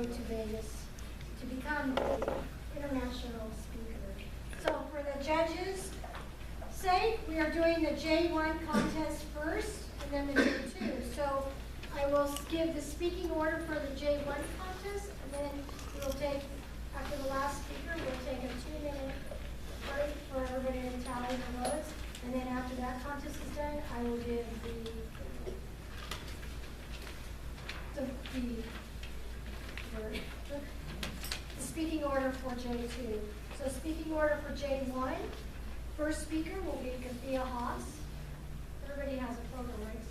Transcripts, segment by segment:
go to Vegas to become the international speaker. So for the judges' sake, we are doing the J1 contest first and then the J2. So I will give the speaking order for the J1 contest, and then we'll take, after the last speaker, we'll take a 2-minute break for everybody to tally the votes. And then after that contest is done, I will give the speaking order for J2. So speaking order for J1, first speaker will be CathyA Haas. Everybody has a program, right?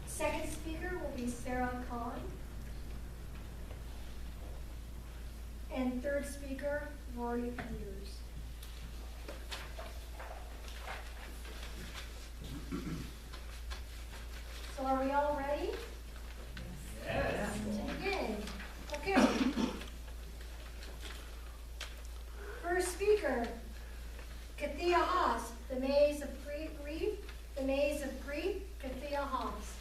Second speaker will be Sarah Khan. And third speaker, Rory Peters. So are we all ready? Yes. To begin. Okay. First speaker, CathyA Haas, The Maze of Grief, The Maze of Grief, CathyA Haas.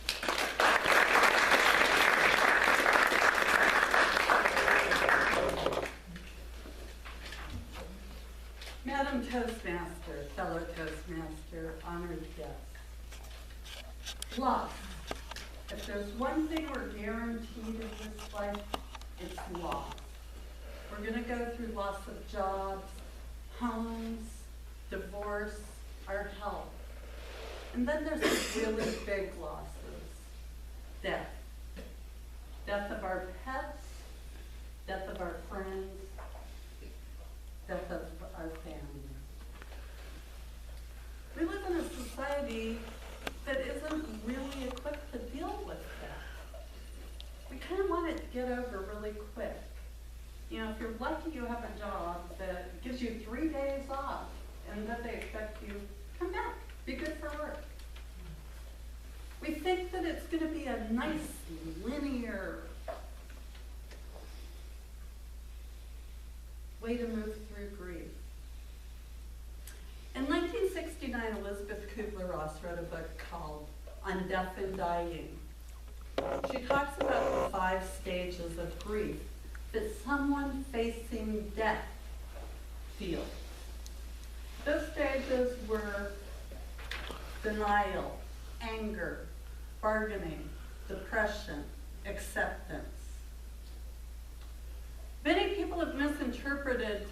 Madam Toastmaster, fellow Toastmaster, honored guests. Loss. If there's one thing we're guaranteed in this life, it's loss. We're going to go through loss of jobs, homes, divorce, our health. And then there's the really big losses. Death. Death of our pets, death of our friends, death of our family. We live in a society that isn't really equipped to deal with that. We kind of want it to get over really quick. You know, if you're lucky you have a job that gives you 3 days off and that they expect you to come back, be good for work. We think that it's going to be a nice, linear way to move through grief. In 1969, Elizabeth Kubler-Ross wrote a book called On Death and Dying. She talks about the 5 stages of grief that someone facing death feels. Those stages were denial, anger, bargaining, depression, acceptance. Many people have misinterpreted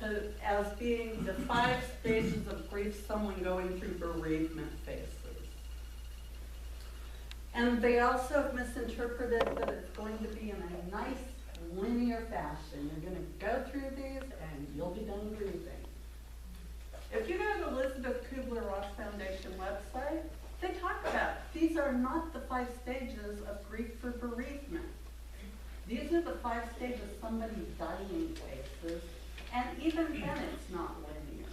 as being the 5 stages of grief someone going through bereavement faces. And they also have misinterpreted that it's going to be in a nice, linear fashion. You're going to go through these and you'll be done grieving. If you go to the Elizabeth Kubler-Ross Foundation website, they talk about these are not the 5 stages of grief for bereavement. These are the 5 stages somebody dying faces, and even then it's not linear.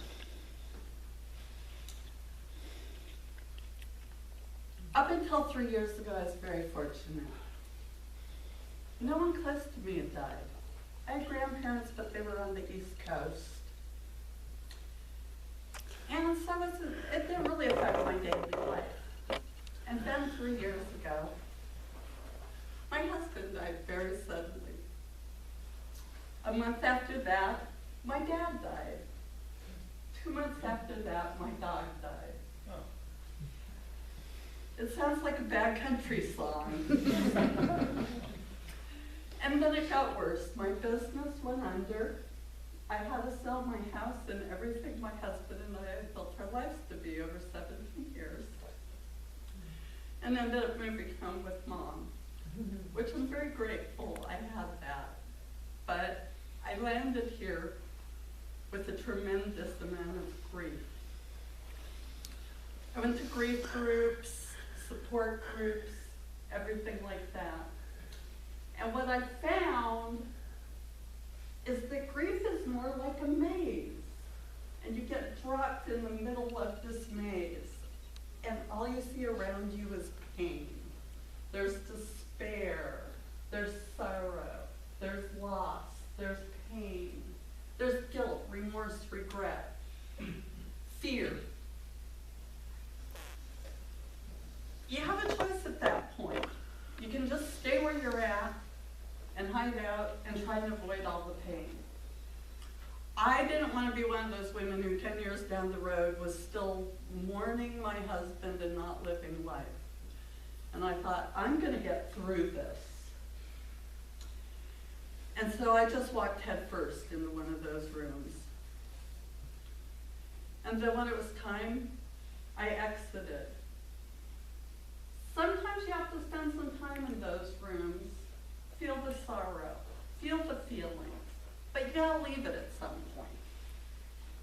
Up until 3 years ago, I was very fortunate. No one close to me had died. I had grandparents, but they were on the East Coast. And so it didn't really affect my daily life. And then 3 years ago, my husband died very suddenly. A month after that, my dad died. 2 months after that, my dog died. Oh. It sounds like a bad country song. And then it got worse. My business went under. I had to sell my house and everything my husband and I had built our lives to be over 17 years. And ended up moving home with Mom, which I'm very grateful I had that. But I landed here with a tremendous amount of grief. I went to grief groups, support groups, everything like that. And what I found is that grief is more like a maze. And you get dropped in the middle of this maze. And all you see around you is pain. There's despair. There's sorrow. There's loss. There's pain. There's guilt, remorse, regret, fear. You have a choice at that point. You can just stay where you're at and hide out and try and avoid all the pain. I didn't want to be one of those women who 10 years down the road was still mourning my husband and not living life. And I thought, I'm going to get through this. And so I just walked head first into one of those rooms. And then when it was time, I exited. Sometimes you have to spend some time in those rooms, feel the sorrow, feel the feelings, but you gotta leave it at some point.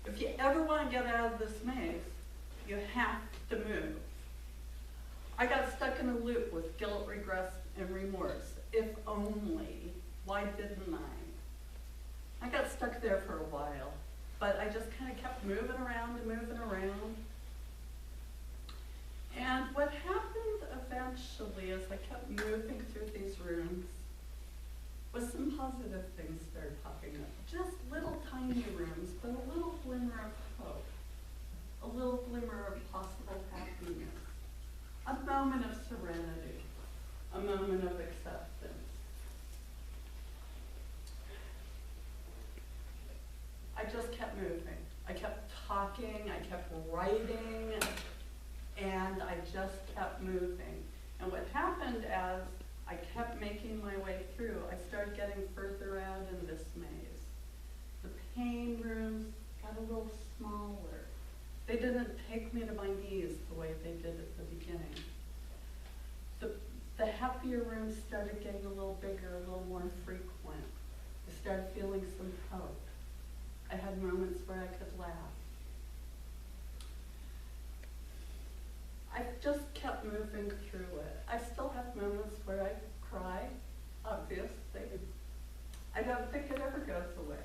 If you ever want to get out of this maze, you have to move. I got stuck in a loop with guilt, regret, and remorse. If only. Why didn't I? I got stuck there for a while, but I just kind of kept moving around and moving around. And what happened eventually as I kept moving through these rooms was some positive things started popping up. Just little tiny rooms, but a little glimmer of hope, a little glimmer of possible happiness, a moment of serenity, a moment of acceptance. I just kept moving. I kept talking, I kept writing, and I just kept moving. And what happened as I kept making my way through, I started getting further out in this maze. The pain rooms got a little smaller. They didn't take me to my knees the way they did at the beginning. The happier rooms started getting a little bigger, a little more frequent. I started feeling some hope. I had moments where I could laugh. I just kept moving through it. I still have moments where I cry, obviously. I don't think it ever goes away.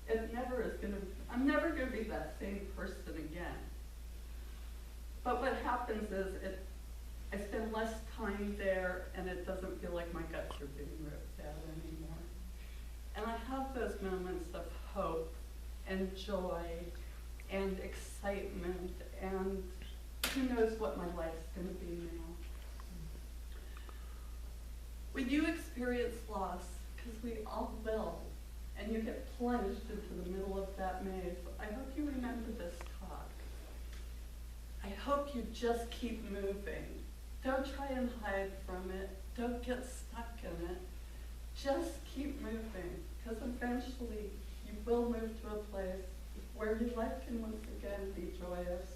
It never is gonna, I'm never gonna be that same person again. But what happens is I spend less time there and it doesn't feel like my guts are being ripped out anymore. And I have those moments of hope and joy and excitement and who knows what my life's going to be now. When you experience loss, because we all will, and you get plunged into the middle of that maze, I hope you remember this talk. I hope you just keep moving. Don't try and hide from it. Don't get stuck in it. Just keep moving, because eventually you will move to a place where your life can once again be joyous